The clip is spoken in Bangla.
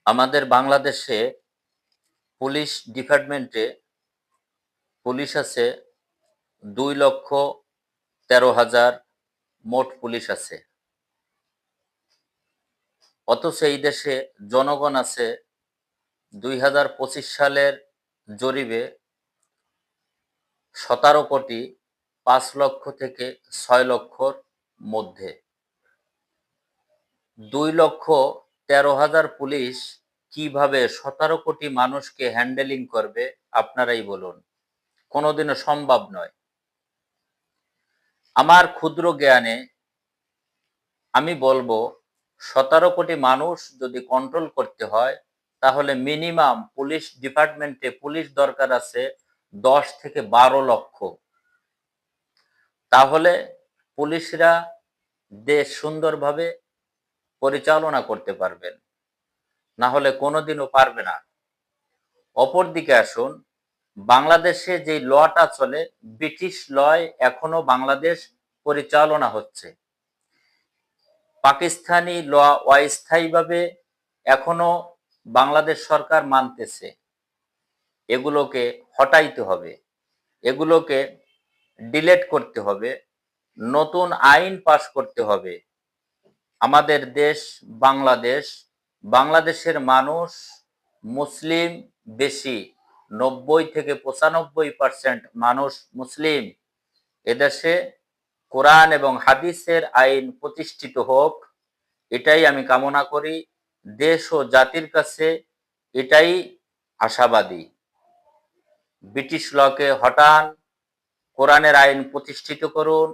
আমাদের বাংলাদেশে পুলিশ ডিপার্টমেন্টে পুলিশ আছে 2,13,000 মোট পুলিশ আছে। অথচ এই দেশে জনগণ আছে 2025 সালের জরিপে 17,05,00,000 থেকে 6,00,000 মধ্যে। 2,13,000 পুলিশ কিভাবে 17 কোটি মানুষকে হ্যান্ডেলিং করবে আপনারাই বলুন। কোনোদিনও সম্ভব নয়। আমার ক্ষুদ্র জ্ঞানে আমি বলবো 17 কোটি মানুষ যদি কন্ট্রোল করতে হয় তাহলে মিনিমাম পুলিশ ডিপার্টমেন্টে পুলিশ দরকার আছে 10 থেকে 12 লক্ষ। তাহলে পুলিশরা দেশ সুন্দরভাবে পরিচালনা করতে পারবেন, না হলে কোনোদিনও পারবে না। অপরদিকে আসুন, বাংলাদেশে যে লটা চলে ব্রিটিশ লয় এখনো বাংলাদেশ পরিচালনা হচ্ছে। পাকিস্তানি ল অস্থায়ীভাবে এখনো বাংলাদেশ সরকার মানতেছে। এগুলোকে হটাইতে হবে, এগুলোকে ডিলেট করতে হবে, নতুন আইন পাস করতে হবে। আমাদের দেশ বাংলাদেশ, বাংলাদেশের মানুষ মুসলিম বেশি, 90 থেকে 95% মানুষ মুসলিম। এদেশে কোরআন এবং হাদিসের আইন প্রতিষ্ঠিত হোক, এটাই আমি কামনা করি। দেশ ও জাতির কাছে এটাই আশাবাদী। ব্রিটিশ লকে হটান, কোরআনের আইন প্রতিষ্ঠিত করুন,